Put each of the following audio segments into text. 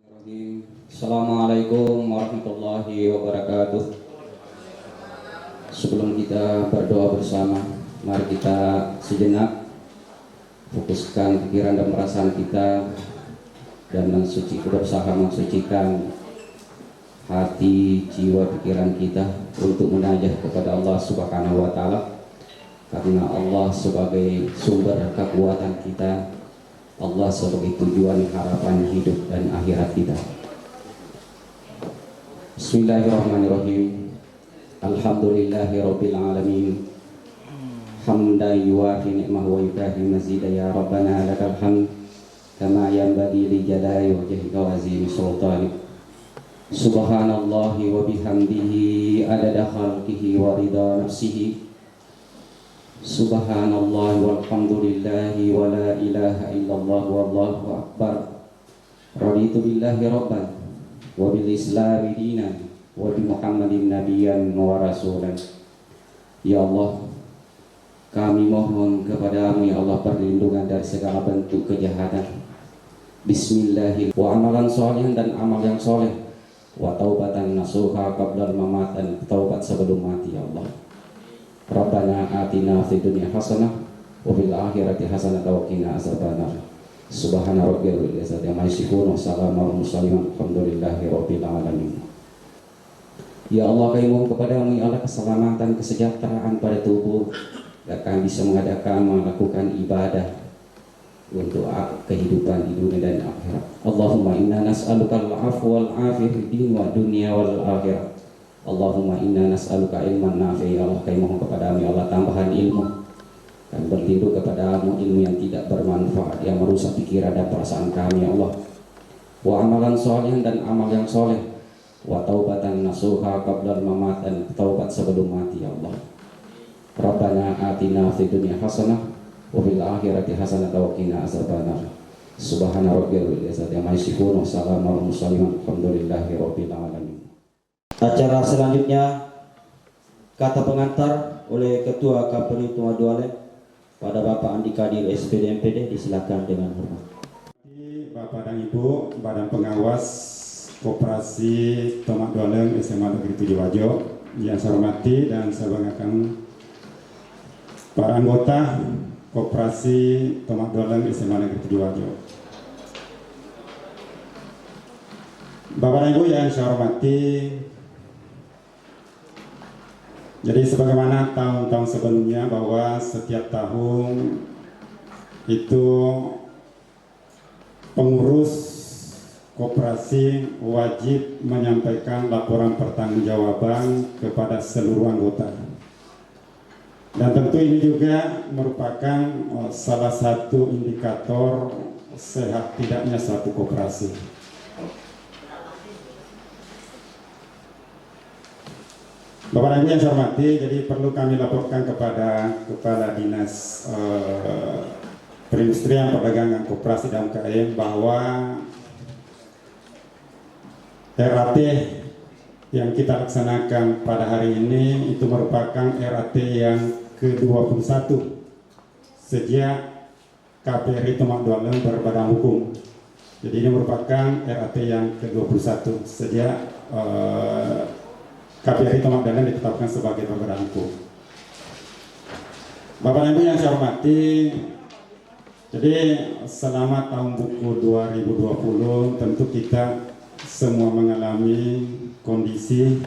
Assalamualaikum warahmatullahi wabarakatuh. Sebelum kita berdoa bersama, mari kita sejenak fokuskan pikiran dan perasaan kita dan berusaha mensucikan hati, jiwa, pikiran kita untuk munajat kepada Allah Subhanahu wa taala. Karena Allah sebagai sumber kekuatan kita, Allah sebagai tujuan harapan hidup dan akhirat kita. Bismillahirrahmanirrahim. Alhamdulillahirabbil alamin. Hamdan yuwafi ni'mahu wa yukafi mazida ya rabbana lakal hamd kama yanbaghi li jalali wajhika wa azimi sultanik. Subhanallahi wa bihamdihi adada khalqihi wa ridha nafsihi. Subhanallah walhamdulillahi wa la ilaha illallah wallahu akbar. Raditu billahi rabban wa bil islami dinan wa bi muhammadin nabiyyan wa rasulan. Ya Allah, kami mohon kepadamu ya Allah perlindungan dari segala bentuk kejahatan. Bismillahirrahmanirrahim. Wa amalan soleh dan amal yang soleh, wa taubatan nasuha qabla al-mamat, dan taubat sebelum mati ya Allah. Rabbana atina fid dunya hasanah wa fil akhirati hasanah wa qina azabannar. Subhana rabbil izzati amma yasifun wa salamun alal mursalin walhamdulillahi rabbil alamin. Ya Allah, kami mohon kepadamu ya Allah keselamatan, kesejahteraan pada tubuh, agar kami bisa melakukan ibadah untuk kehidupan di dunia dan akhirat. Allahumma inna nas'aluka al-'afwa wal 'afiyah fid din wa dunya wal akhirah. Allahumma inna nas'aluka ilman nafi'. Ya Allah, kami mohon kepadamu ya Allah tambahan ilmu. Kami berlindung kepadamu ilmu yang tidak bermanfaat, yang merusak pikiran dan perasaan kami ya Allah. Wa amalan soleh dan amal yang soleh, wa taubatan nasuha qabla al-mamat, dan taubat sebelum mati ya Allah. Rabbana atina fid dunya hasanah wa fil akhirati hasanah wa qina azabannar. Subhana rabbil izzati amma yasifun wa salamun alal mursalin walhamdulillahi rabbil alamin. Acara selanjutnya kata pengantar oleh Ketua KPRI Tua Duale pada Bapak Andi Kadir SPD MPD, disilakan dengan hormat. Bapak dan Ibu Badan Pengawas Koperasi Tomak Dualeng SMA Negeri 7 Wajo yang saya hormati dan saya banggakan para anggota Koperasi Tomak Dualeng SMA Negeri 7 Wajo. Bapak dan Ibu yang saya hormati, jadi sebagaimana tahun-tahun sebelumnya bahwa setiap tahun itu pengurus koperasi wajib menyampaikan laporan pertanggungjawaban kepada seluruh anggota. Dan tentu ini juga merupakan salah satu indikator sehat tidaknya suatu koperasi. Bapak dan Ibu yang saya hormati, jadi perlu kami laporkan kepada Kepala Dinas Perindustrian, Perdagangan, Koperasi dan UKM bahwa RAT yang kita laksanakan pada hari ini itu merupakan RAT yang ke-21 sejak KPRI Tomak Dualeng berbadan hukum. Jadi ini merupakan RAT yang ke-21 sejak KPRI Tomak Dualeng ditetapkan sebagai berbadan hukum. Bapak dan Ibu yang saya hormati, jadi selama tahun buku 2020 tentu kita semua mengalami kondisi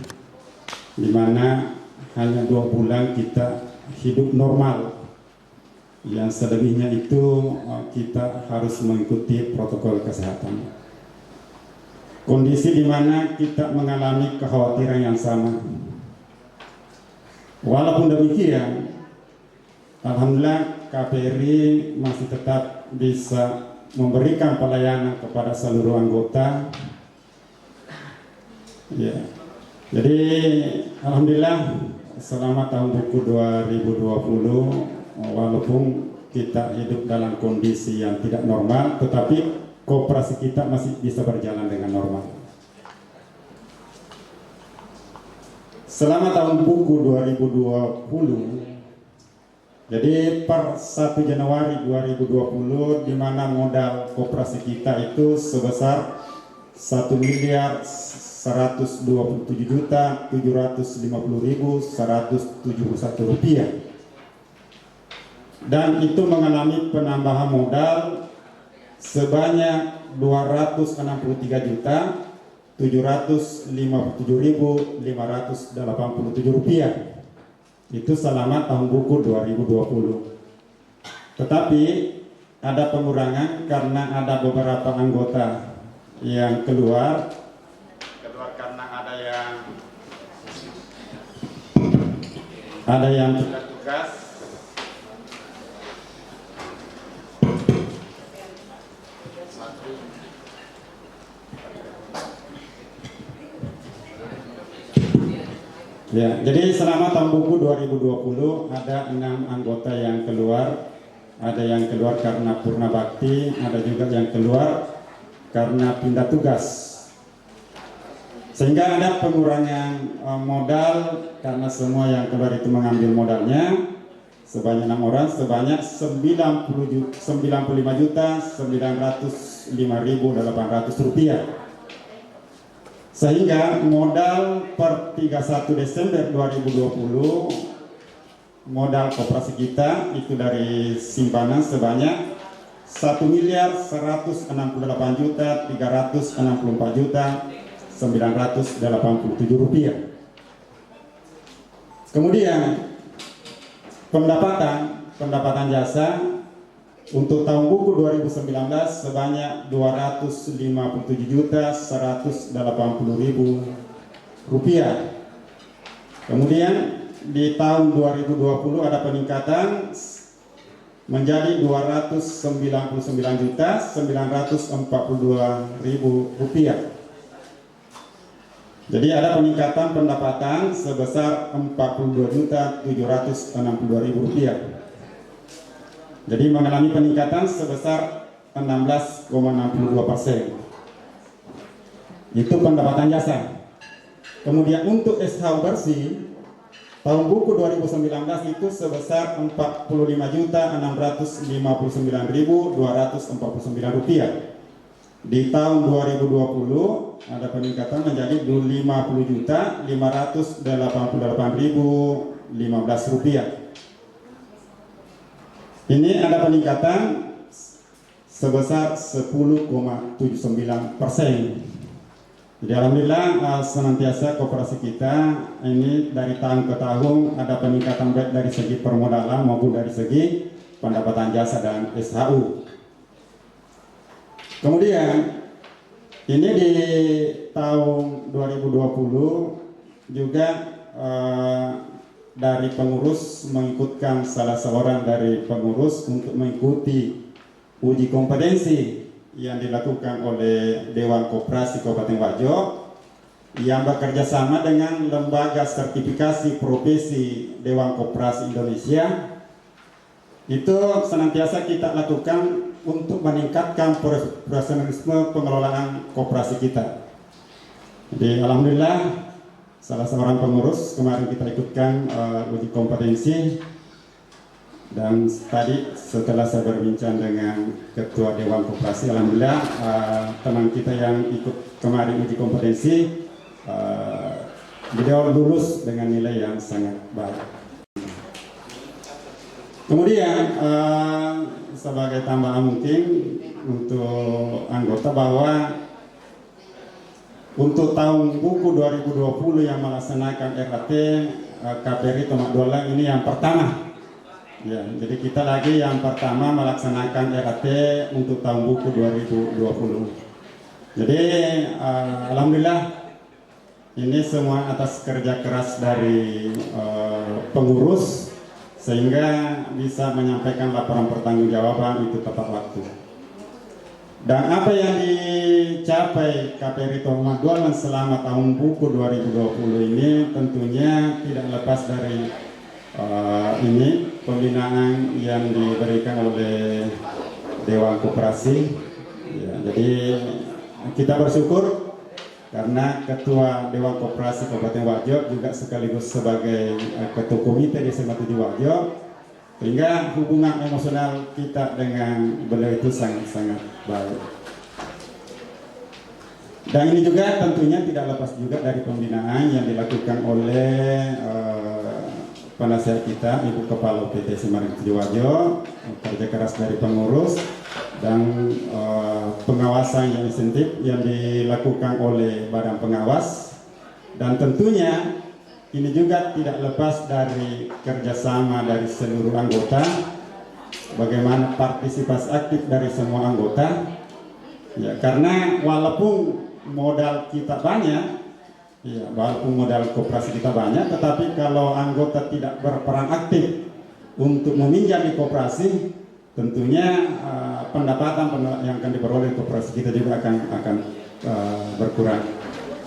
di mana hanya 2 bulan kita hidup normal, yang selebihnya itu kita harus mengikuti protokol kesehatan. Kondisi di mana kita mengalami kekhawatiran yang sama. Walaupun demikian, alhamdulillah KPRI masih tetap bisa memberikan pelayanan kepada seluruh anggota. Ya. Jadi alhamdulillah selama tahun buku 2020 walaupun kita hidup dalam kondisi yang tidak normal, tetapi koperasi kita masih bisa berjalan dengan normal. Selama tahun buku 2020, jadi per 1 Januari 2020, di mana modal koperasi kita itu sebesar 1.127.750.171 rupiah, dan itu mengalami penambahan modal sebanyak 263.757.587 rupiah. Itu selama tahun buku 2020. Tetapi ada pengurangan karena ada beberapa anggota yang keluar karena ada yang pindah tugas. Ya, jadi selama tahun buku 2020 ada 6 anggota yang keluar. Ada yang keluar karena purna bakti, ada juga yang keluar karena pindah tugas. Sehingga ada pengurangan modal karena semua yang keluar itu mengambil modalnya sebanyak 6 orang, sebanyak 95.905.800 rupiah. Sehingga modal per 31 Desember 2020 modal koperasi kita itu dari simpanan sebanyak 1.364.364.987 rupiah. Kemudian pendapatan jasa untuk tahun buku 2019 sebanyak 257.180.000 rupiah. Kemudian di tahun 2020 ada peningkatan menjadi 299.942.000 rupiah. Jadi ada peningkatan pendapatan sebesar 42.762.000 rupiah. Jadi mengalami peningkatan sebesar 16,62%. Itu pendapatan jasa. Kemudian untuk SH bersih tahun buku 2019 itu sebesar 45.659.249 rupiah. Di tahun 2020 ada peningkatan menjadi 50.588.015 rupiah. Ini ada peningkatan sebesar 10,79%. Jadi alhamdulillah senantiasa koperasi kita ini dari tahun ke tahun ada peningkatan baik dari segi permodalan maupun dari segi pendapatan jasa dan SHU. Kemudian ini di tahun 2020 juga dari pengurus mengikutkan salah seorang dari pengurus untuk mengikuti uji kompetensi yang dilakukan oleh Dewan Koperasi Kabupaten Wajo yang bekerja sama dengan Lembaga Sertifikasi Profesi Dewan Koperasi Indonesia. Itu senantiasa kita lakukan untuk meningkatkan profesionalisme pengelolaan koperasi kita. Jadi alhamdulillah salah seorang pengurus kemarin kita ikutkan uji kompetensi. Dan tadi setelah saya berbincang dengan Ketua Dewan Koperasi, alhamdulillah teman kita yang ikut kemarin uji kompetensi beliau lulus dengan nilai yang sangat baik. Kemudian sebagai tambahan mungkin untuk anggota bahwa untuk tahun buku 2020 yang melaksanakan RAT KPRI Tomak Dolang ini yang pertama. Ya, jadi kita lagi yang pertama melaksanakan RAT untuk tahun buku 2020. Jadi alhamdulillah ini semua atas kerja keras dari pengurus sehingga bisa menyampaikan laporan pertanggungjawaban itu tepat waktu. Dan apa yang dicapai KPRI Tomak Dolang selama tahun buku 2020 ini tentunya tidak lepas dari ini pembinaan yang diberikan oleh Dewan Koperasi. Ya, jadi kita bersyukur karena Ketua Dewan Koperasi Kabupaten Wajo juga sekaligus sebagai Ketua Komite di SMA 7 Wajo, sehingga hubungan emosional kita dengan beliau itu sangat-sangat baik. Dan ini juga tentunya tidak lepas juga dari pembinaan yang dilakukan oleh penasihat kita, Ibu Kepala PT Semarang Sidoarjo, kerja keras dari pengurus, dan pengawasan yang insentif yang dilakukan oleh Badan Pengawas. Dan tentunya ini juga tidak lepas dari kerjasama dari seluruh anggota, bagaimana partisipasi aktif dari semua anggota. Ya, karena walaupun modal kita banyak, ya, walaupun modal koperasi kita banyak, tetapi kalau anggota tidak berperan aktif untuk meminjam di koperasi, tentunya pendapatan yang akan diperoleh koperasi kita juga akan berkurang.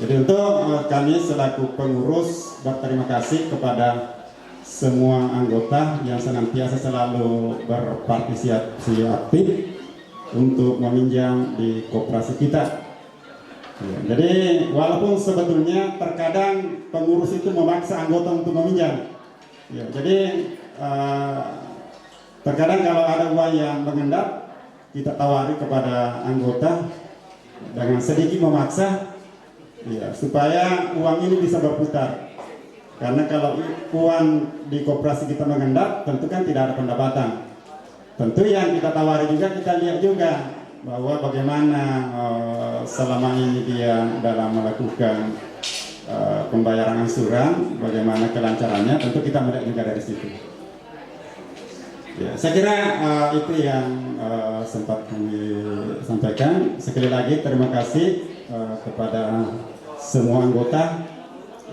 Jadi untuk kami selaku pengurus berterima kasih kepada semua anggota yang senantiasa selalu berpartisipasi aktif untuk meminjam di koperasi kita. Ya, jadi walaupun sebetulnya terkadang pengurus itu memaksa anggota untuk meminjam. Ya, jadi terkadang kalau ada uang yang mengendap, kita tawari kepada anggota dengan sedikit memaksa, ya, supaya uang ini bisa berputar. Karena kalau uang di koperasi kita mengendap, tentu kan tidak ada pendapatan. Tentu yang kita tawari juga, kita lihat juga bahwa bagaimana selama ini dia dalam melakukan pembayaran angsuran, bagaimana kelancarannya, tentu kita melihat juga dari situ. Ya, saya kira itu yang sempat kami sampaikan. Sekali lagi terima kasih kepada semua anggota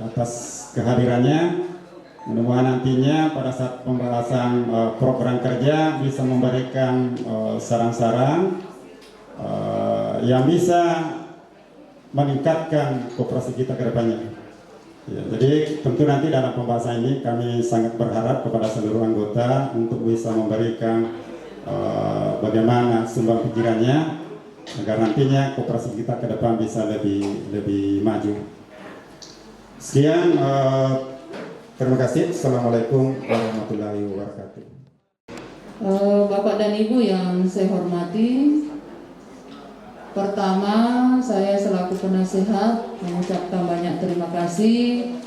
atas kehadirannya. Mudah-mudahan nantinya pada saat pembahasan program kerja bisa memberikan saran-saran yang bisa meningkatkan koperasi kita ke depannya. Ya, jadi tentu nanti dalam pembahasan ini kami sangat berharap kepada seluruh anggota untuk bisa memberikan bagaimana sumbang pikirannya agar nantinya koperasi kita ke depan bisa lebih maju. Sekian, terima kasih. Assalamualaikum warahmatullahi wabarakatuh. Bapak dan Ibu yang saya hormati, pertama saya selaku penasihat mengucapkan banyak terima kasih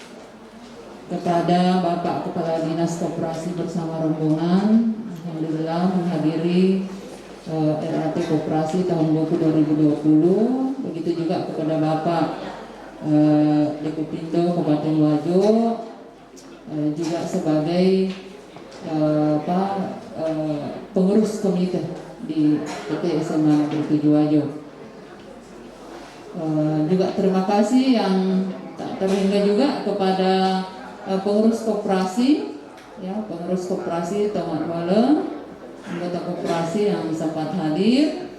kepada Bapak Kepala Dinas Koperasi bersama rombongan, alhamdulillah menghadiri RAT Koperasi tahun 2020. Begitu juga kepada Bapak Dekupindo Kabupaten Wajo, juga sebagai pengurus komite di PT SMA Negeri 7 Wajo. Juga terima kasih yang tak terhingga juga kepada pengurus koperasi, ya, pengurus koperasi Tomat Wale, anggota koperasi yang sempat hadir.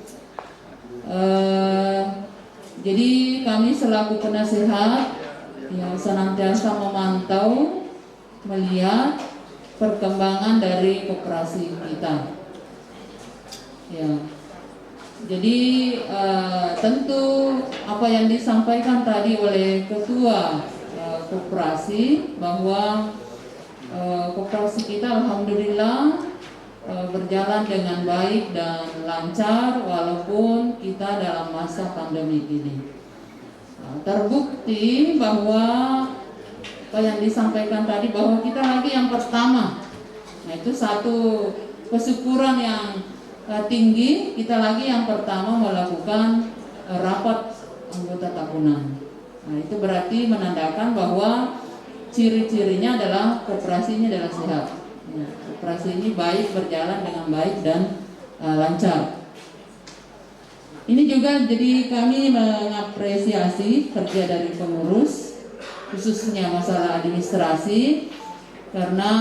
Jadi kami selaku penasihat yang senantiasa memantau, melihat perkembangan dari koperasi kita. Ya, jadi tentu apa yang disampaikan tadi oleh Ketua Koperasi bahwa koperasi kita alhamdulillah berjalan dengan baik dan lancar walaupun kita dalam masa pandemi ini. Terbukti bahwa apa yang disampaikan tadi bahwa kita lagi yang pertama. Nah, itu satu kesyukuran yang tinggi, kita lagi yang pertama melakukan rapat anggota tahunan. Nah, itu berarti menandakan bahwa ciri-cirinya adalah koperasi ini adalah sehat. Ya, koperasi ini baik, berjalan dengan baik dan lancar. Ini juga jadi kami mengapresiasi kerja dari pengurus, khususnya masalah administrasi, karena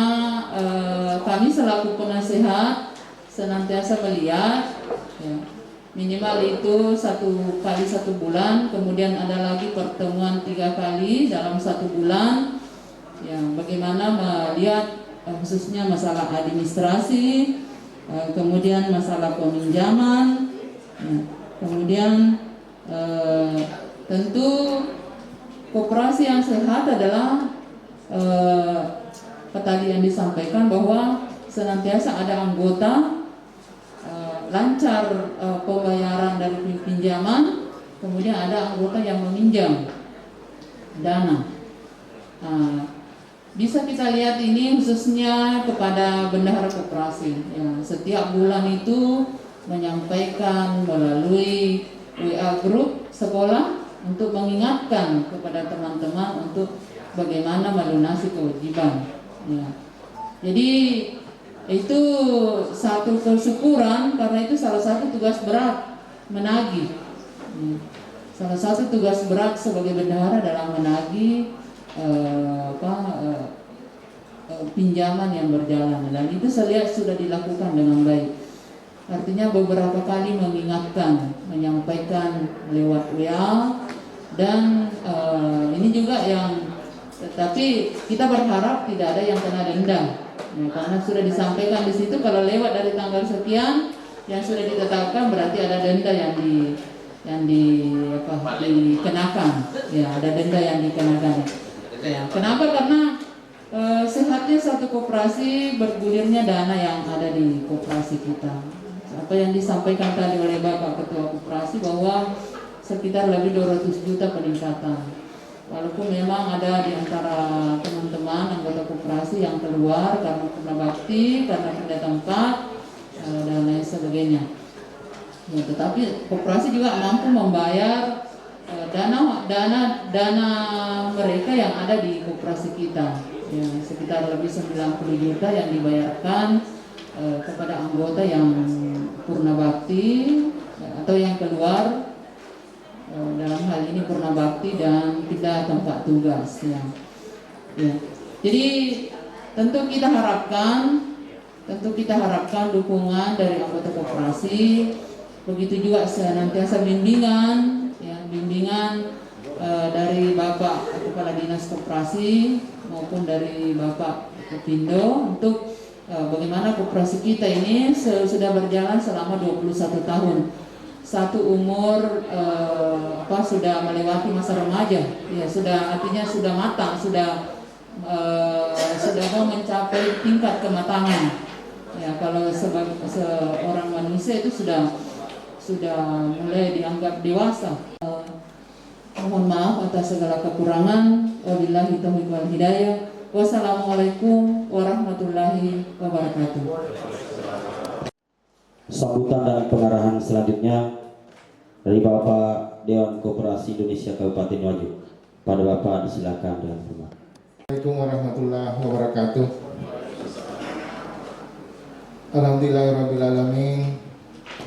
kami selaku penasehat senantiasa melihat, ya, minimal itu 1 kali 1 bulan, kemudian ada lagi pertemuan 3 kali dalam 1 bulan, ya, bagaimana melihat khususnya masalah administrasi, kemudian masalah peminjaman, ya, kemudian tentu koperasi yang sehat adalah tadi yang disampaikan bahwa senantiasa ada anggota, lancar pembayaran dari pinjaman, kemudian ada anggota yang meminjam dana. Bisa kita lihat ini khususnya kepada bendahara koperasi. Ya, setiap bulan itu menyampaikan melalui WA grup sekolah untuk mengingatkan kepada teman-teman untuk bagaimana melunasi kewajiban. Ya. Jadi itu satu kesyukuran karena itu salah satu tugas berat menagih. Ya. Salah satu tugas berat sebagai bendahara dalam menagih pinjaman yang berjalan, dan itu saya lihat sudah dilakukan dengan baik. Artinya beberapa kali mengingatkan, menyampaikan lewat WA, dan ini juga yang, tetapi kita berharap tidak ada yang kena denda, ya, karena sudah disampaikan di situ kalau lewat dari tanggal sekian yang sudah ditetapkan berarti ada denda yang dikenakan, ya, ada denda yang dikenakan. Ya, kenapa? Karena sehatnya satu koperasi bergulirnya dana yang ada di koperasi kita. Apa yang disampaikan tadi oleh Bapak Ketua Koperasi bahwa sekitar lebih 200 juta peningkatan. Walaupun memang ada di antara teman-teman anggota koperasi yang keluar karena purna bakti, karena pindah tempat, dan lain sebagainya. Ya, tetapi koperasi juga mampu membayar dana mereka yang ada di koperasi kita, ya, sekitar lebih 90 juta yang dibayarkan kepada anggota yang purna bakti atau yang keluar, dalam hal ini purna bakti dan pindah tempat tugas, ya. Ya. Jadi tentu kita harapkan dukungan dari anggota koperasi, begitu juga senantiasa bimbingan dari Bapak Kepala Dinas Koperasi maupun dari Bapak Kepindo untuk bagaimana koperasi kita ini sudah berjalan selama 21 tahun. Satu umur sudah melewati masa remaja, ya, sudah, artinya sudah matang, sudah mau mencapai tingkat kematangan. Ya, kalau seorang manusia itu sudah mulai dianggap dewasa. Mohon maaf atas segala kekurangan. Wabillahi taufiq wal hidayah. Wassalamualaikum warahmatullahi wabarakatuh. Sambutan dan pengarahan selanjutnya dari Bapak Dewan Koperasi Indonesia Kabupaten Wajo. Pada Bapak disilakan dengan hormat. Assalamualaikum warahmatullahi wabarakatuh. Alhamdulillahirabbil alamin.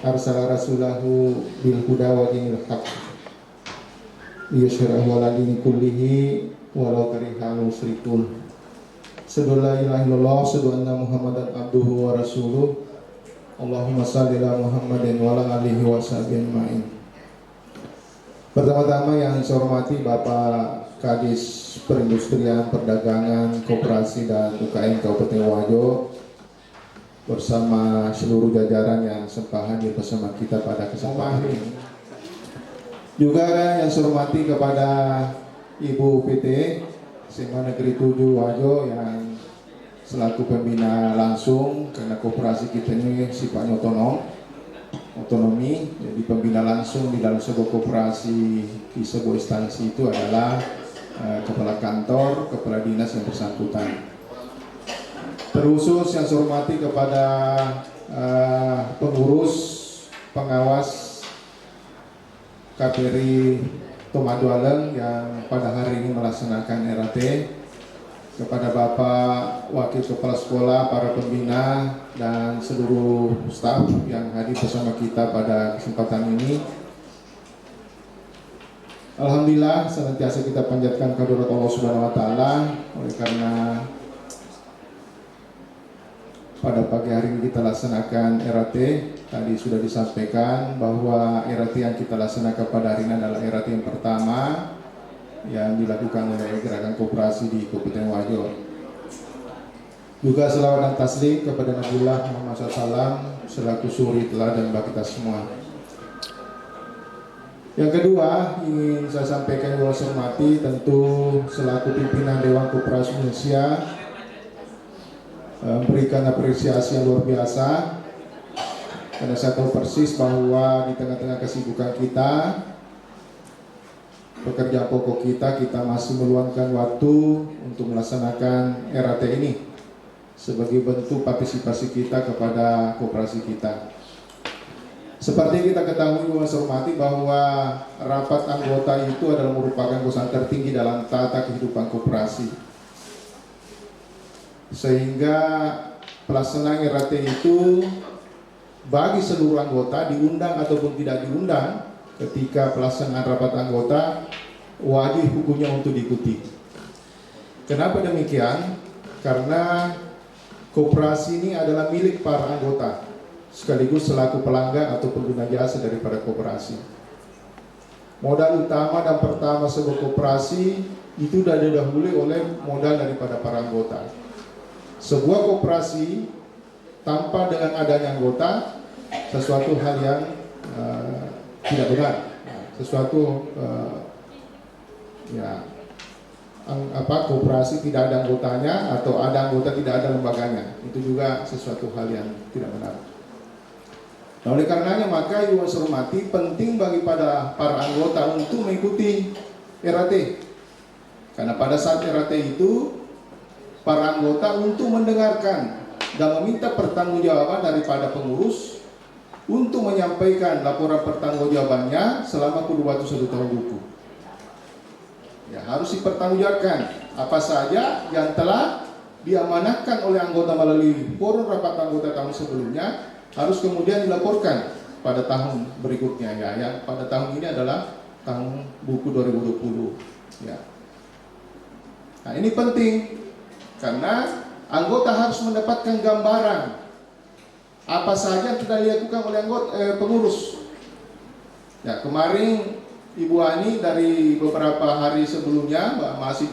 Arsala rasulahu bil huda wa dinil haq. Yashrahu ala dini kullihi walau karihal musyrikun. Asyhadu la ilaha illallah, asyhadu anna Muhammadan abduhu wa rasuluh. Allahumma shalli ala Muhammadin wa ala alihi wa sahbihi ajmain. Pertama-tama yang saya hormati Bapak Kadis Perindustrian, Perdagangan, Koperasi dan UKM Kabupaten Wajo bersama seluruh jajaran yang sempat hadir bersama kita pada kesempatan ini. Juga yang saya hormati kepada Ibu PT SMA Negeri 7 Wajo yang selaku pembina langsung, karena koperasi kita ini sifatnya otonomi, jadi pembina langsung di dalam sebuah koperasi di sebuah instansi itu adalah kepala kantor, kepala dinas yang bersangkutan. Terkhusus yang saya hormati kepada pengurus, pengawas KPRI Tomadualeng yang pada hari ini melaksanakan RAT, kepada Bapak Wakil Kepala Sekolah, para pembina, dan seluruh staf yang hadir bersama kita pada kesempatan ini. Alhamdulillah, senantiasa kita panjatkan kehadirat Allah Subhanahu wa Ta'ala, oleh karena pada pagi hari ini kita laksanakan RAT. Tadi sudah disampaikan bahwa RAT yang kita laksanakan pada hari ini adalah RAT yang pertama yang dilakukan oleh gerakan koperasi di Kabupaten Wajo. Juga selawat dan taslim kepada Nabiullah Muhammad SAW selaku suri teladan bagi kita semua. Yang kedua ingin saya sampaikan yang saya hormati, tentu selaku pimpinan Dewan Koperasi Indonesia memberikan apresiasi yang luar biasa, karena saya tahu persis bahwa di tengah-tengah kesibukan kita pekerjaan pokok kita masih meluangkan waktu untuk melaksanakan RAT ini sebagai bentuk partisipasi kita kepada koperasi kita. Seperti kita ketahui, Bapak hormati, bahwa rapat anggota itu adalah merupakan keputusan tertinggi dalam tata kehidupan koperasi. Sehingga pelaksanaan RAT itu bagi seluruh anggota, diundang ataupun tidak diundang, ketika pelaksanaan rapat anggota wajib hukumnya untuk diikuti. Kenapa demikian? Karena koperasi ini adalah milik para anggota, sekaligus selaku pelanggan atau pengguna jasa daripada koperasi. Modal utama dan pertama sebuah koperasi itu sudah didahului oleh modal daripada para anggota. Sebuah koperasi tanpa dengan adanya anggota sesuatu hal yang tidak benar, sesuatu koperasi tidak ada anggotanya atau ada anggota tidak ada lembaganya, itu juga sesuatu hal yang tidak benar. Nah, oleh karenanya maka Ibu hormati, penting bagi para anggota untuk mengikuti RAT, karena pada saat RAT itu para anggota untuk mendengarkan dan meminta pertanggungjawaban daripada pengurus untuk menyampaikan laporan pertanggungjawabannya selama kurun waktu 1 tahun buku. Ya, harus dipertanggungjawabkan apa saja yang telah diamanahkan oleh anggota melalui forum rapat anggota tahun sebelumnya, harus kemudian dilaporkan pada tahun berikutnya, ya, yang pada tahun ini adalah tahun buku 2020. Ya. Nah, ini penting karena anggota harus mendapatkan gambaran apa saja yang sudah dilakukan oleh pengurus. Ya, kemarin Ibu Ani dari beberapa hari sebelumnya, masih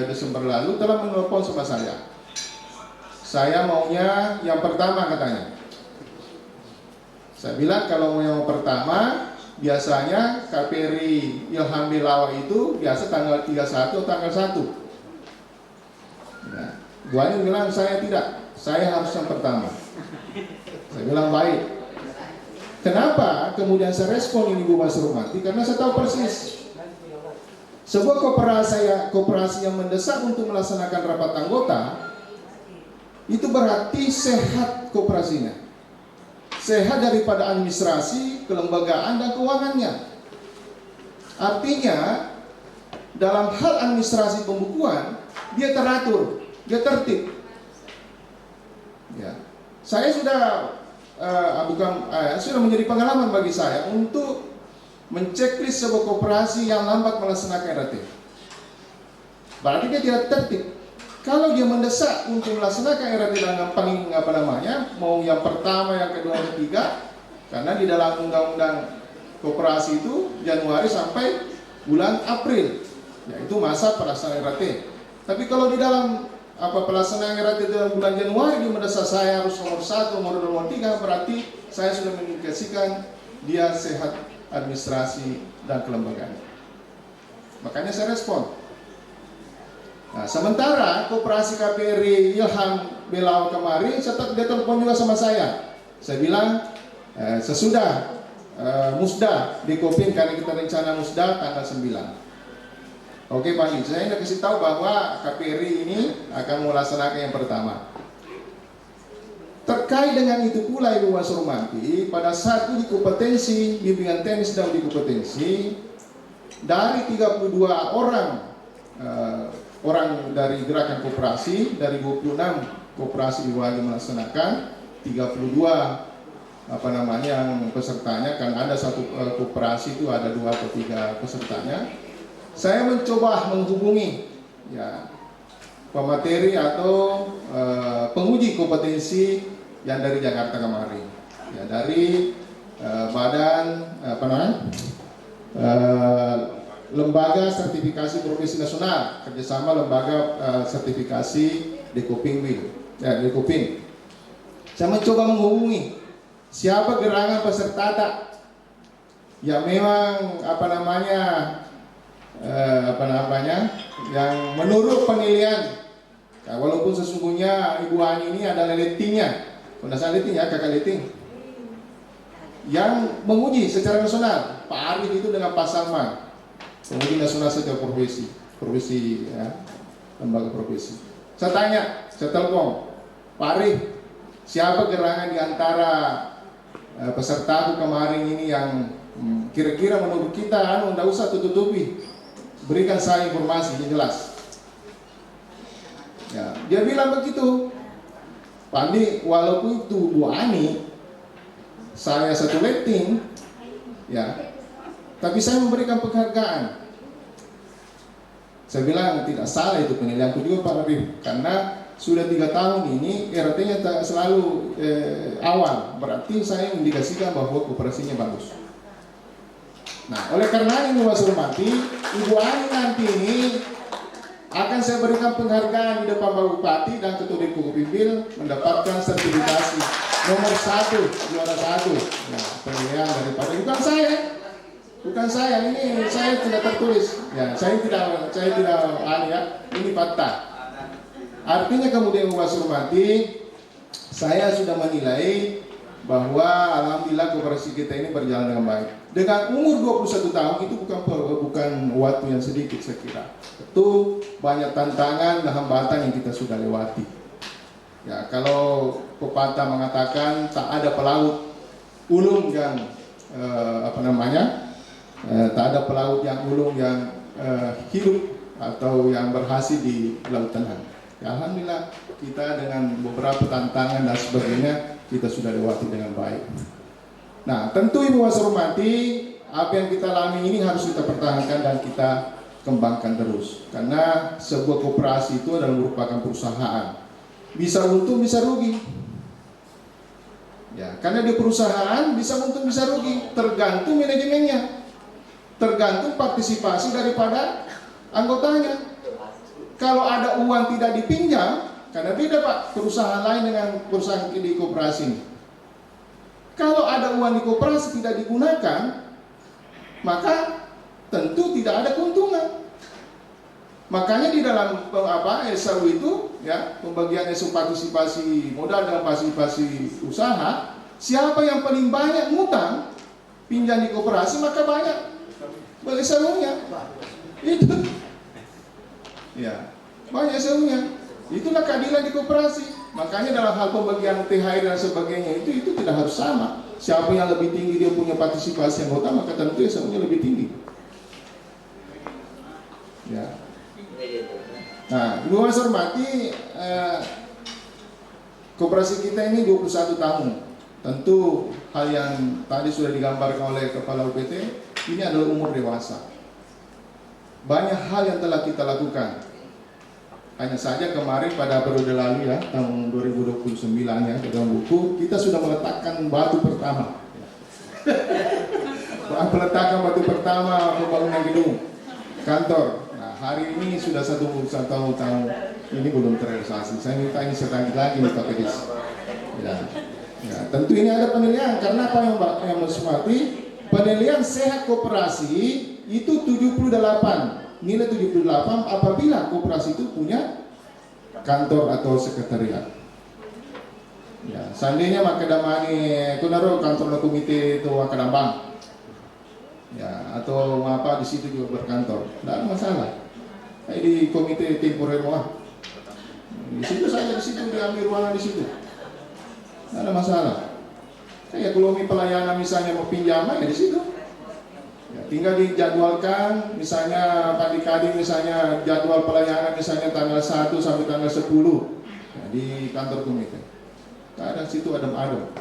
Desember lalu, telah menelpon sama saya. Saya maunya yang pertama katanya. Saya bilang kalau mau yang pertama, biasanya KPRI Ilham Belawa itu biasa tanggal 31 atau tanggal 1. Nah, Bu Ani bilang saya tidak, saya harus yang pertama. Saya bilang baik. Kenapa kemudian saya respon ini Bu Mas Rumati? Karena saya tahu persis sebuah koperasi yang mendesak untuk melaksanakan rapat anggota itu berarti sehat koperasinya, sehat daripada administrasi, kelembagaan dan keuangannya. Artinya dalam hal administrasi pembukuan dia teratur, dia tertib. Ya, saya sudah sudah menjadi pengalaman bagi saya untuk menceklis sebuah koperasi yang lambat melaksanakan RAT. Berarti dia tidak tertib. Kalau dia mendesak untuk melaksanakan RAT dengan paling mau yang pertama, yang kedua, yang ketiga, karena di dalam undang-undang koperasi itu Januari sampai bulan April, yaitu masa pelaksanaan RAT. Tapi kalau di dalam pelaksanaan RAT dalam bulan Januari dia mendesak saya harus nomor 1, nomor 3, berarti saya sudah mengindikasikan dia sehat administrasi dan kelembagaan. Makanya saya respon. Nah, sementara koperasi KPRI Ilham Belawa kemarin dia telepon juga sama saya. Saya bilang sesudah musda di Kopin, karena kita rencana musda tanggal 9. Oke Pak Andi, saya ingin kasih tahu bahwa KPRI ini akan melaksanakan yang pertama. Terkait dengan itu pula Ibu Mas Rumati, pada saat uji kompetensi bimbingan teknis dan uji kompetensi, dari 32 orang dari gerakan koperasi, dari 26 koperasi diwajib melaksanakan, 32 yang pesertanya, kan ada satu koperasi itu ada 2 atau 3 pesertanya. Saya mencoba menghubungi pemateri atau penguji kompetensi yang dari Jakarta kemarin, dari badan lembaga sertifikasi profesi nasional, kerjasama lembaga sertifikasi Dekoping. Saya mencoba menghubungi siapa gerangan peserta yang memang yang menurut penilaian, walaupun sesungguhnya Ibu Ani ini adalah letingnya, kakak leting yang menguji secara nasional. Pak Arif itu dengan Pak Salman, Pemudi nasional setiap profesi ya, lembaga profesi. Saya tanya, saya telepon, Pak Arif, siapa gerangan di antara peserta kemarin ini yang kira-kira menurut kita tidak usah tutupi, berikan saya informasi yang jelas. Ya, dia bilang begitu, Pak Andi, walaupun itu Bu Ani, saya satu rating, ya, tapi saya memberikan penghargaan. Saya bilang tidak salah itu penilaianku juga Pak Arif, karena sudah 3 tahun ini RT-nya tak selalu awal, berarti saya mendikasikan bahwa kooperasinya bagus. Nah, oleh karena ini Mas hormati, Ibu Ani nanti ini akan saya berikan penghargaan di depan Pak Bupati dan Ketua Dikopimil mendapatkan sertifikasi nomor 1, juara 1. Nah, penilaian daripada bukan saya, ini saya tidak tertulis. Ya, saya tidak ini fakta. Artinya kemudian Mas hormati, saya sudah menilai bahwa alhamdulillah kooperasi kita ini berjalan dengan baik. Dengan umur 21 tahun itu bukan waktu yang sedikit saya kira. Itu banyak tantangan dan hambatan yang kita sudah lewati. Ya, kalau pepatah mengatakan tak ada pelaut ulung yang tak ada pelaut yang ulung yang hidup atau yang berhasil di laut tenang. Ya, alhamdulillah kita dengan beberapa tantangan dan sebagainya kita sudah lewati dengan baik. Nah, tentu Ibu Mas hormati, apa yang kita alami ini harus kita pertahankan dan kita kembangkan terus. Karena sebuah koperasi itu adalah merupakan perusahaan. Bisa untung, bisa rugi. Ya, karena di perusahaan bisa untung, bisa rugi, tergantung manajemennya. Tergantung partisipasi daripada anggotanya. Kalau ada uang tidak dipinjam, karena beda Pak perusahaan lain dengan perusahaan di koperasi ini. Kalau ada uang di koperasi tidak digunakan, maka tentu tidak ada keuntungan. Makanya di dalam SAU itu, ya, pembagian SAU partisipasi modal dan partisipasi usaha, siapa yang paling banyak ngutang pinjam di koperasi maka banyak bagi SAU-nya. Itu, ya, banyak SAU-nya. Itulah keadilan di koperasi. Makanya dalam hal pembagian THR dan sebagainya itu tidak harus sama. Siapa yang lebih tinggi dia punya partisipasi anggota, maka tentu SAU-nya lebih tinggi. Ya. Nah, Ibu Mas hormati, koperasi kita ini 21 tahun. Tentu hal yang tadi sudah digambarkan oleh Kepala UPT, ini adalah umur dewasa. Banyak hal yang telah kita lakukan. Hanya saja kemarin pada periode lalu ya, tahun 2029 ya, dalam buku kita sudah meletakkan batu pertama. Peletakan batu pertama pembangunan gedung kantor. Nah, hari ini sudah satu tahun ini belum terrealisasi. Saya minta ini sekali lagi Pak Kadis. Ya, tentu ini ada penilaian karena apa yang mencermati penilaian sehat koperasi itu 78. Nilai 78 apabila koperasi itu punya kantor atau sekretariat. Ya, seandainya Makadamani kunaro kantor komite itu Makadambang. Ya, atau apa di situ juga berkantor. Tidak ada masalah. Kayak di komite temporer Moah. Di situ saja, di situ diambil ruangan di situ. Tidak ada masalah. Kayak kalau pelayanan misalnya mau pinjaman ya di situ. Ya, tinggal dijadwalkan, misalnya Pak Dikadi misalnya jadwal pelayanan misalnya tanggal 1 sampai tanggal 10 ya, di kantor komite. Kadang situ adem-adem.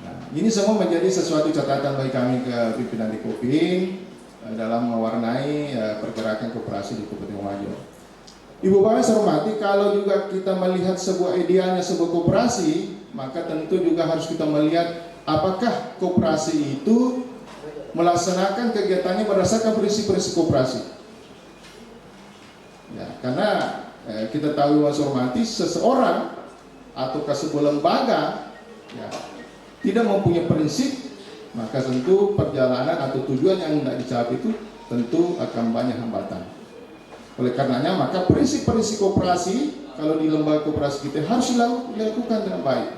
Nah, ini semua menjadi sesuatu catatan bagi kami ke pimpinan Dikopim dalam mewarnai pergerakan koperasi di Kabupaten Wajo. Ibu Bapak saya hormati, kalau juga kita melihat sebuah idealnya sebuah koperasi, maka tentu juga harus kita melihat apakah koperasi itu melaksanakan kegiatannya berdasarkan prinsip-prinsip koperasi. Ya, karena kita tahu Mas hormati, seseorang atau sebuah lembaga ya, tidak mempunyai prinsip, maka tentu perjalanan atau tujuan yang tidak dicapai itu tentu akan banyak hambatan. Oleh karenanya maka prinsip-prinsip koperasi kalau di lembaga koperasi kita harus dilakukan dengan baik.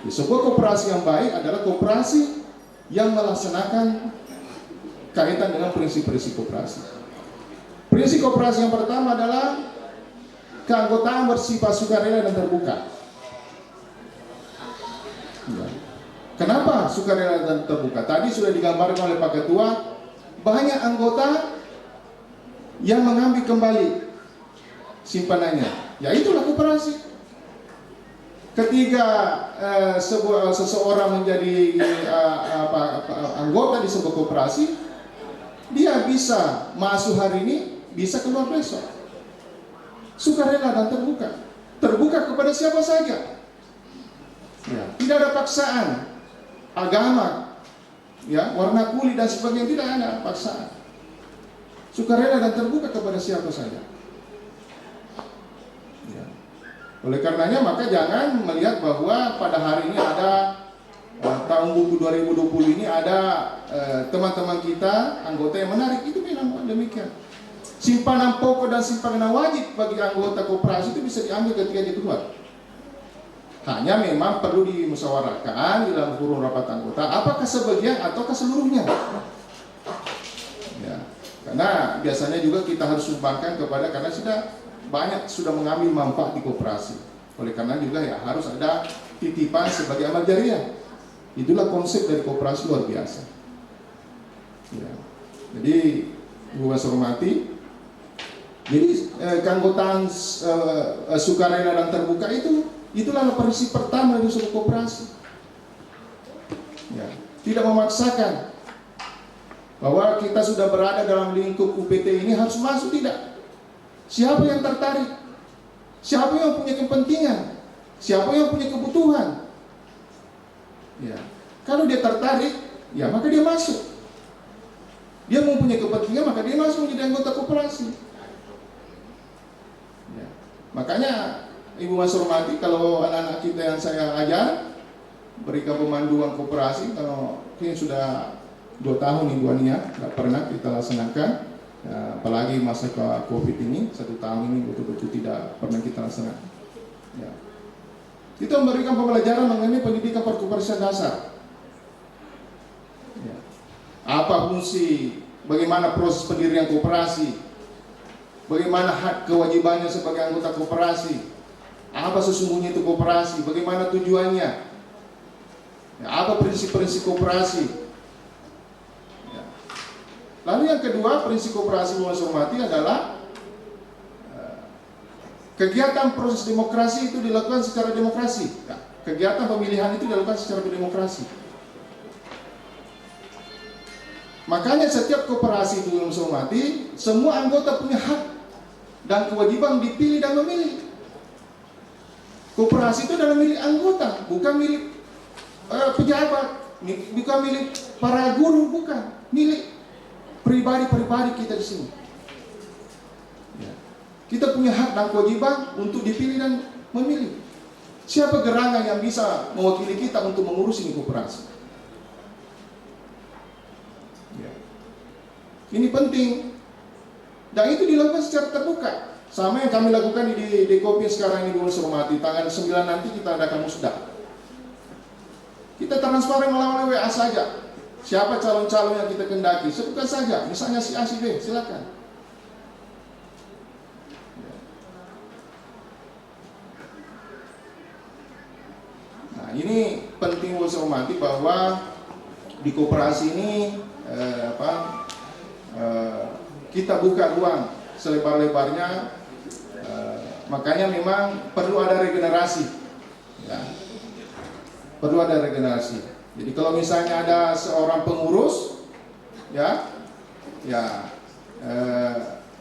Sebuah koperasi yang baik adalah koperasi yang melaksanakan kaitan dengan prinsip-prinsip koperasi. Prinsip koperasi yang pertama adalah keanggotaan bersifat sukarela dan terbuka. Ya. Kenapa sukarela dan terbuka? Tadi sudah digambarkan oleh Pak Ketua, banyak anggota yang mengambil kembali simpanannya. Ya itulah koperasi. Ketika seseorang menjadi anggota di sebuah koperasi, dia bisa masuk hari ini, bisa keluar besok. Sukarela dan terbuka. Terbuka kepada siapa saja. Ya, tidak ada paksaan agama, ya, warna kulit dan sebagainya, tidak ada paksaan. Sukarela dan terbuka kepada siapa saja. Ya. Oleh karenanya maka jangan melihat bahwa pada hari ini ada tahun buku 2020 ini ada teman-teman kita anggota yang menarik, itu memang demikian. Simpanan pokok dan simpanan wajib bagi anggota koperasi itu bisa diambil ketika dia keluar. Hanya memang perlu dimusyawarahkan di dalam forum rapat anggota, apakah sebagian atau keseluruhnya. Ya, karena biasanya juga kita harus sumbangkan kepada, karena sudah mengambil manfaat di koperasi. Oleh karena juga ya harus ada titipan sebagai amal jariah. Itulah konsep dari koperasi luar biasa. Ya. Jadi Ibu Mas hormati, jadi keanggotaan sukarela dan terbuka itulah prinsip pertama dari sebuah koperasi. Ya. Tidak memaksakan bahwa kita sudah berada dalam lingkup UPT ini harus masuk, tidak. Siapa yang tertarik? Siapa yang punya kepentingan? Siapa yang punya kebutuhan? Ya. Kalau dia tertarik, ya maka dia masuk. Dia mempunyai kepentingan, maka dia masuk menjadi anggota koperasi. Ya. Makanya Ibu Mas hormati, kalau anak-anak kita yang saya ajar berikan pemanduan koperasi, kalau ini sudah 2 tahun Ibu Ania, nggak pernah kita laksanakan, ya, apalagi masa COVID ini 1 tahun ini betul-betul tidak pernah kita laksanakan. Ya. Kita memberikan pembelajaran mengenai pendidikan perkoperasian dasar. Ya. Apa fungsi, bagaimana proses pendirian koperasi, bagaimana hak kewajibannya sebagai anggota koperasi, apa sesungguhnya itu koperasi, bagaimana tujuannya, ya, apa prinsip-prinsip koperasi. Ya. Lalu yang kedua, prinsip koperasi yang saya hormati adalah kegiatan proses demokrasi itu dilakukan secara demokrasi. Ya. Kegiatan pemilihan itu dilakukan secara demokrasi. Makanya setiap koperasi itu yang saya hormati, semua anggota punya hak dan kewajiban dipilih dan memilih. Koperasi itu adalah milik anggota, bukan milik pejabat, bukan milik para guru, bukan milik pribadi-pribadi kita di sini. Ya. Kita punya hak dan kewajiban untuk dipilih dan memilih. Siapa gerangan yang bisa mewakili kita untuk mengurus ini koperasi? Ya. Ini penting, dan itu dilakukan secara terbuka. Sama yang kami lakukan di Kopi sekarang ini, Bu hormati, tanggal 9 nanti kita adakan musda. Kita transparan melalui WA saja. Siapa calon-calon yang kita kendaki, sebutkan saja, misalnya si A, si B, silakan. Nah, ini penting Bu hormati bahwa di koperasi ini kita buka ruang selebar-lebarnya. Makanya memang perlu ada regenerasi, ya. Perlu ada regenerasi. Jadi kalau misalnya ada seorang pengurus, ya,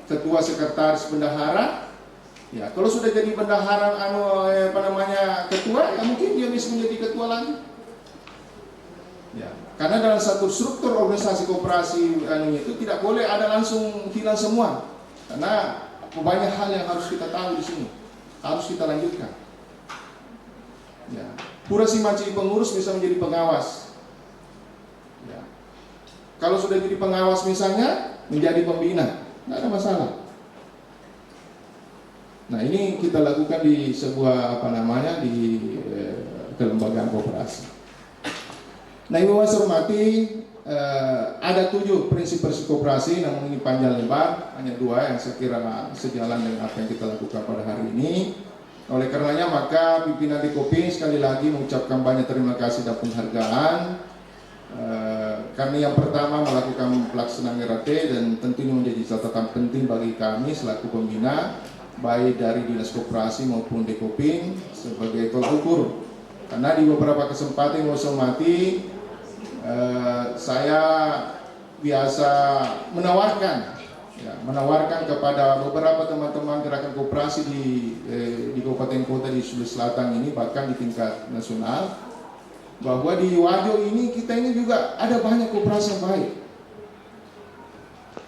ketua, sekretaris, bendahara, ya, kalau sudah jadi bendahara, ketua, ya mungkin dia bisa menjadi ketua lagi. Ya, karena dalam satu struktur organisasi koperasi itu tidak boleh ada langsung hilang semua, karena banyak hal yang harus kita tahu di sini, harus kita lanjutkan. Ya. Pura Simanci pengurus bisa menjadi pengawas. Ya. Kalau sudah jadi pengawas misalnya, menjadi pembina, tidak ada masalah. Nah, ini kita lakukan di sebuah di kelembagaan koperasi. Nah, Ibu Mas hormati, ada 7 prinsip-prinsip koperasi, namun ini panjang lebar, hanya 2 yang saya kira sejalan dengan apa yang kita lakukan pada hari ini. Oleh karenanya maka pimpinan Dikoping sekali lagi mengucapkan banyak terima kasih dan penghargaan. Kami yang pertama melakukan pelaksanaan RAT dan tentunya menjadi catatan penting bagi kami selaku pembina, baik dari Dinas Koperasi maupun Dikoping sebagai tolak ukur. Karena di beberapa kesempatan yang saya hormati, saya biasa menawarkan kepada beberapa teman-teman gerakan koperasi di kabupaten kota di Sulawesi Selatan ini, bahkan di tingkat nasional, bahwa di Wajo ini kita ini juga ada banyak koperasi yang baik.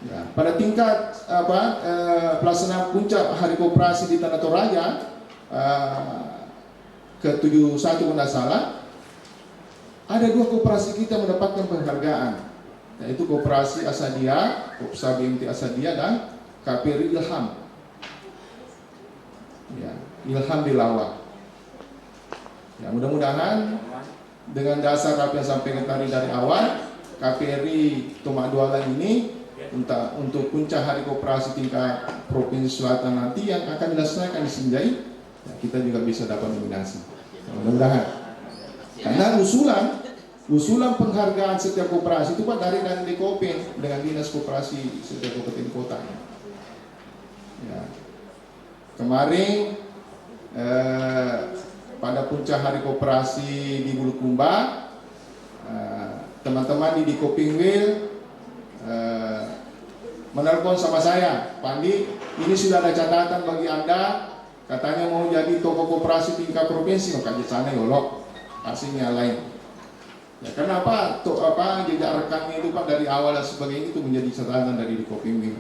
Ya, pada tingkat pelaksanaan puncak Hari Koperasi di Tanah Toraja ke-71 kalau tidak salah, ada 2 koperasi kita mendapatkan penghargaan, yaitu Koperasi Asadia, Kopsa BMT Asadia, dan KPRI Ilham. Ya, Ilham di Lawak. Ya, mudah-mudahan dengan dasar apa yang sampaikan tadi dari awal, KPRI Tomak Dualan ini untuk puncak Hari Koperasi tingkat Provinsi Selatan nanti yang akan dilaksanakan di Sinjai, ya, kita juga bisa dapat nominasi. Mudah-mudahan. Karena usulan penghargaan setiap koperasi itu Pak dari Dikoping dengan Dinas Koperasi setiap kabupaten kota. Ya. Kemarin pada puncak Hari Koperasi di Bulukumba, teman-teman di Dikoping Wil menelpon sama saya, Pak Andi, ini sudah ada catatan bagi Anda, katanya mau jadi toko koperasi tingkat provinsi, maka di sana yolok, aslinya lain. Ya, karena apa? Jejak rekamnya itu Pak dari awal dan sebagainya itu menjadi catatan dari Dikoping Wil.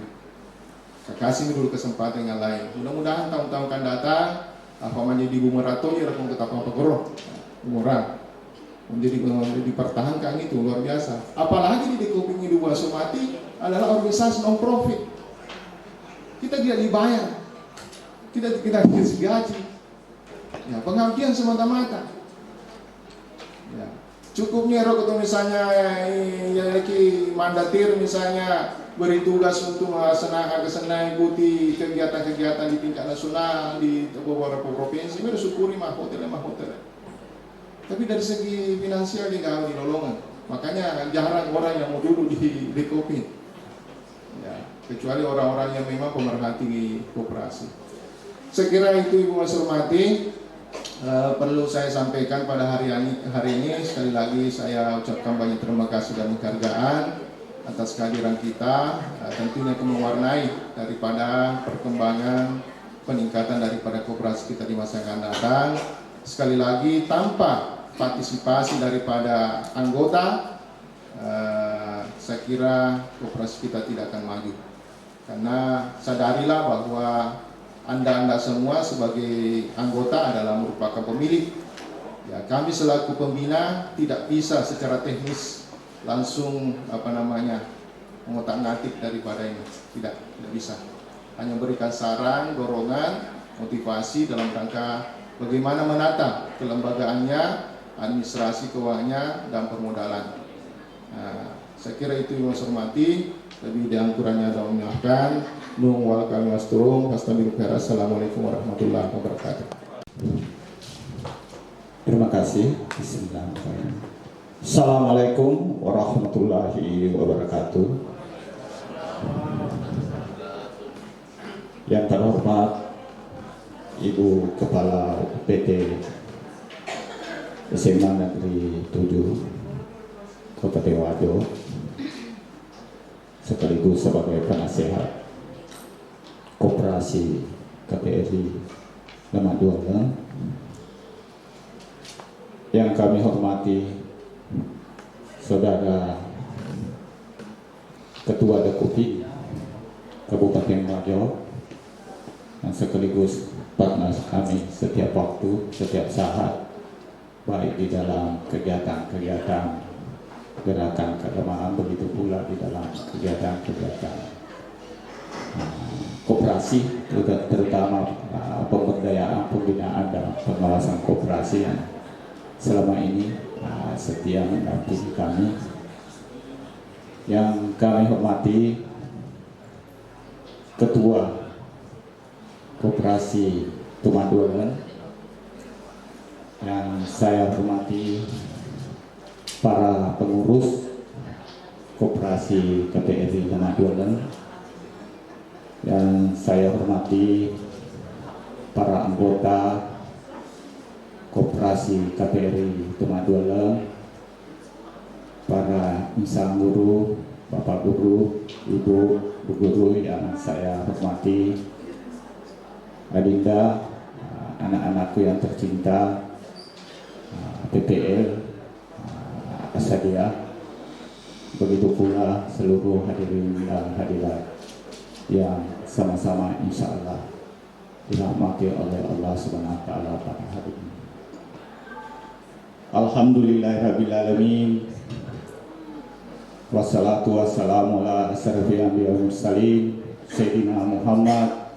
Kasih dulu kesempatan yang lain. Mudah-mudahan tahun-tahun akan datang, apa menjadi bumerato ya rekam tetap apa goroh, umurang. Menjadi dipertahankan itu luar biasa. Apalagi di Dikoping Wil Somati adalah organisasi non profit. Kita tidak dibayar, kita dikasih gaji. Ya, pengabdian semata-mata. Ya, cukupnya rokok misalnya mandatir misalnya beri tugas untuk senang ikuti kegiatan-kegiatan di tingkat nasional di beberapa provinsi, kita syukuri mah hotel. Tapi dari segi finansial dia nggak dilolongan. Makanya jarang orang yang mau duduk di Dikoping. Ya, kecuali orang-orang yang memang pemerhati koperasi. Saya kira itu Ibu Mas hormati, perlu saya sampaikan pada hari ini. Sekali lagi saya ucapkan banyak terima kasih dan penghargaan atas kehadiran kita, tentunya akan mewarnai daripada perkembangan peningkatan daripada koperasi kita di masa yang akan datang. Sekali lagi tanpa partisipasi daripada anggota, saya kira koperasi kita tidak akan maju. Karena sadarilah bahwa Anda semua sebagai anggota adalah merupakan pemilik. Ya, kami selaku pembina tidak bisa secara teknis langsung mengotak-ngatik daripada ini. Tidak bisa. Hanya berikan saran, dorongan, motivasi dalam rangka bagaimana menata kelembagaannya, administrasi keuangannya, dan permodalan. Nah, saya kira itu yang saya hormati. Lebih dan kurangnya ada maafkan. Nung wal kami wasturung. Assalamualaikum warahmatullahi wabarakatuh. Terima kasih. Bismillahirrahmanirrahim. Assalamualaikum warahmatullahi wabarakatuh. Yang terhormat Ibu Kepala PT SMA Negeri 7 Kabupaten Wajo, sekaligus sebagai penasehat Koperasi KPRI Lemak Dualan, yang kami hormati Saudara Ketua Dikoping Kabupaten Wajo, dan sekaligus partner kami setiap waktu, setiap saat, baik di dalam kegiatan-kegiatan gerakan keagamaan, begitu pula di dalam kegiatan-kegiatan koperasi, terutama pemberdayaan, pembinaan dan pengawasan koperasi yang selama ini setia mendampingi kami. Yang kami hormati Ketua Koperasi Tumadualan, yang saya hormati para pengurus Koperasi KPRI Tumadualan, yang saya hormati para anggota Koperasi KPRI Tumadualan, para insan guru, bapak guru, ibu guru yang saya hormati, adinda, anak-anakku yang tercinta, PPL, Asadia, begitu pula seluruh hadirin dan hadirat yang sama-sama insya Allah dirahmati oleh Allah Subhanahu wa Ta'ala pada hari ini. Alhamdulillahirrabbilalamin, wassalatu wassalamu ala asrafil anbiya wal mursalin Sayyidina Muhammad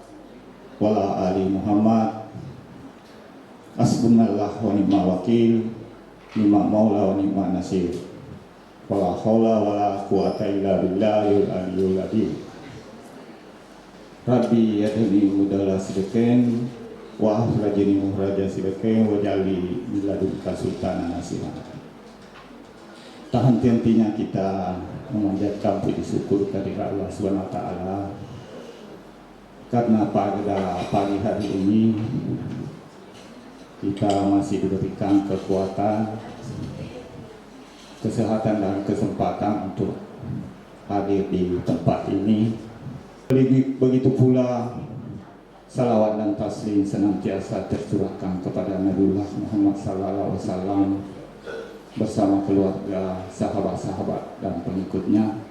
wala ali Muhammad. Hasbunallah wa ni'mal wakil, ni'mal maula wa ni'mal nasir, wala haula wala quwata illa billahil aliyyil azim. Rabbi yadni mudala sidqan wa akhrajni mukhraja sidqan wa jali min ladunka sultanan nasiran. Tak henti-hentinya kita memanjatkan puji syukur kehadirat Allah Subhanahu wa Ta'ala, karena pada pagi hari ini kita masih diberikan kekuatan, kesehatan dan kesempatan untuk hadir di tempat ini. Begitu pula salawat dan taslim senantiasa tercurahkan kepada Nabiullah Muhammad SAW bersama keluarga, sahabat-sahabat dan pengikutnya,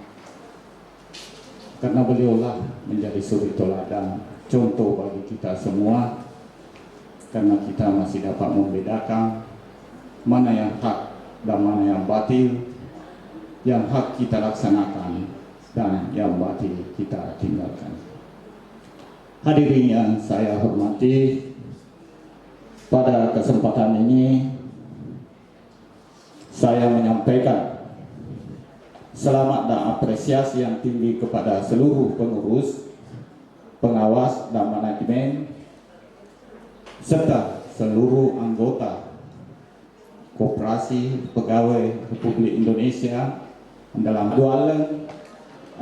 karena beliaulah menjadi suri teladan, contoh bagi kita semua, karena kita masih dapat membedakan mana yang hak dan mana yang batil, yang hak kita laksanakan dan yang batil kita tinggalkan. Hadirin yang saya hormati, pada kesempatan ini saya menyampaikan selamat dan apresiasi yang tinggi kepada seluruh pengurus, pengawas dan manajemen, serta seluruh anggota Koperasi Pegawai Republik Indonesia dalam Dualan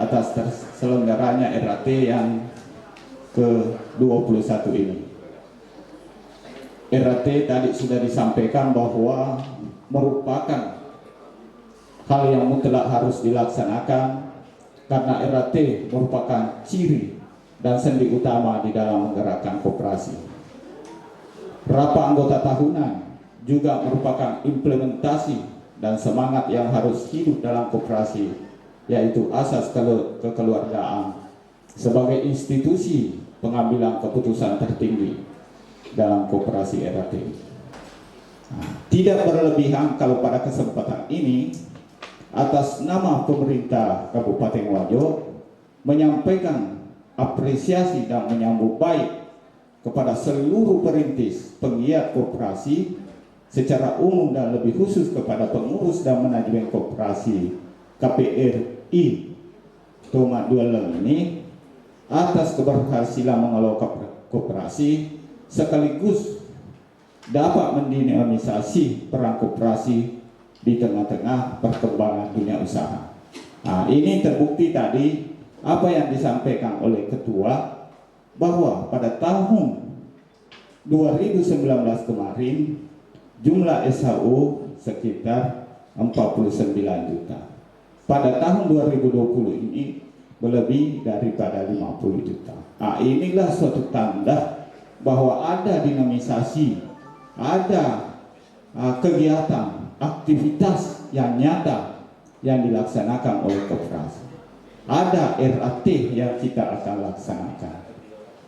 atas terselenggaranya RAT yang ke-21 ini. RAT tadi sudah disampaikan bahwa merupakan hal yang mutlak harus dilaksanakan, karena RAT merupakan ciri dan sendi utama di dalam menggerakkan koperasi. Rapat anggota tahunan juga merupakan implementasi dan semangat yang harus hidup dalam koperasi, yaitu asas kekeluargaan sebagai institusi pengambilan keputusan tertinggi dalam koperasi RAT. Tidak berlebihan kalau pada kesempatan ini atas nama pemerintah Kabupaten Wajo menyampaikan apresiasi dan menyambut baik kepada seluruh perintis penggiat koperasi secara umum dan lebih khusus kepada pengurus dan manajemen koperasi KPRI Tumadualan ini atas keberhasilan mengelola koperasi sekaligus dapat mendinamisasi peran koperasi di tengah-tengah perkembangan dunia usaha. Nah, ini terbukti tadi apa yang disampaikan oleh ketua, bahwa pada tahun 2019 kemarin jumlah SHU sekitar 49 juta. Pada tahun 2020 ini lebih daripada 50 juta. Nah, inilah suatu tanda bahwa ada dinamisasi, ada kegiatan, aktivitas yang nyata yang dilaksanakan oleh koperasi. Ada RAT yang kita akan laksanakan.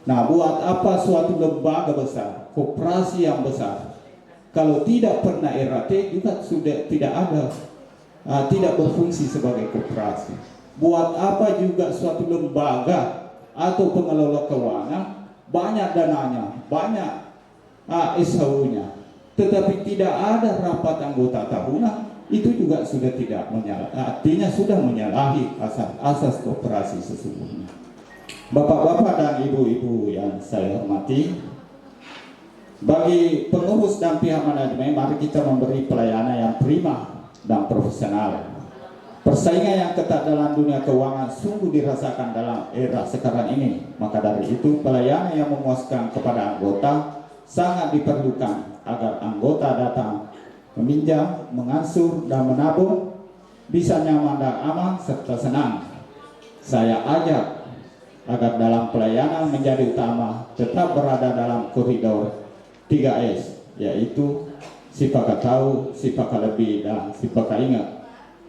Nah, buat apa suatu lembaga besar, koperasi yang besar, kalau tidak pernah RAT juga sudah tidak ada, tidak berfungsi sebagai koperasi. Buat apa juga suatu lembaga atau pengelola keuangan banyak dananya, banyak SHU-nya, tetapi tidak ada rapat anggota tahunan, itu juga sudah tidak artinya sudah menyalahi asas koperasi sesungguhnya. Bapak-bapak dan ibu-ibu yang saya hormati, bagi pengurus dan pihak manajemen, mari kita memberi pelayanan yang prima dan profesional. Persaingan yang ketat dalam dunia keuangan sungguh dirasakan dalam era sekarang ini. Maka dari itu, pelayanan yang memuaskan kepada anggota sangat diperlukan agar anggota datang meminjam, mengansur, dan menabung bisa nyaman dan aman serta senang. Saya ajak agar dalam pelayanan menjadi utama tetap berada dalam koridor 3S, yaitu sipakat tahu, sipakat lebih, dan sipakat ingat.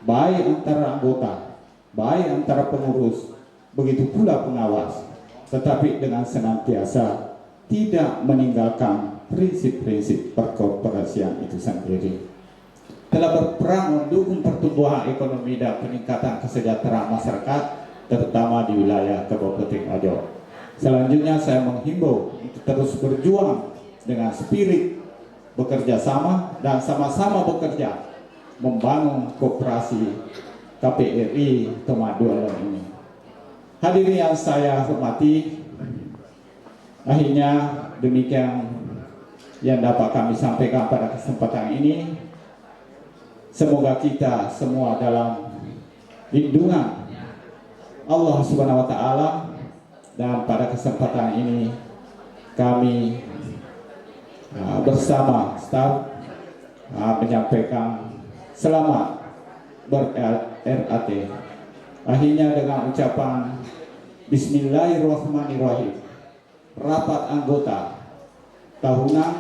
Baik antara anggota, baik antara pengurus, begitu pula pengawas, tetapi dengan senantiasa tidak meninggalkan prinsip-prinsip perkorporasian itu sendiri. Telah berperan mendukung pertumbuhan ekonomi dan peningkatan kesejahteraan masyarakat, terutama di wilayah Kabupaten Wajo. Selanjutnya saya menghimbau untuk terus berjuang dengan spirit bekerja sama dan sama-sama bekerja membangun koperasi KPRI Tomadualam ini. Hadirin yang saya hormati, akhirnya demikian yang dapat kami sampaikan pada kesempatan ini. Semoga kita semua dalam lindungan Allah Subhanahu wa Ta'ala, dan pada kesempatan ini kami bersama staf menyampaikan selamat ber-RAT. Akhirnya dengan ucapan Bismillahirrahmanirrahim, rapat anggota tahunan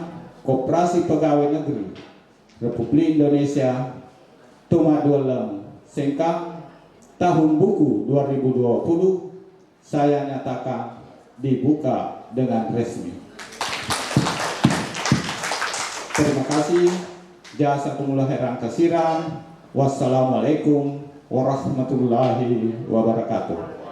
Koperasi Pegawai Negeri Republik Indonesia Tomadualam Sengkang tahun buku 2020 saya nyatakan dibuka dengan resmi. Terima kasih. Jazakumullah khairan katsiran. Wassalamualaikum warahmatullahi wabarakatuh.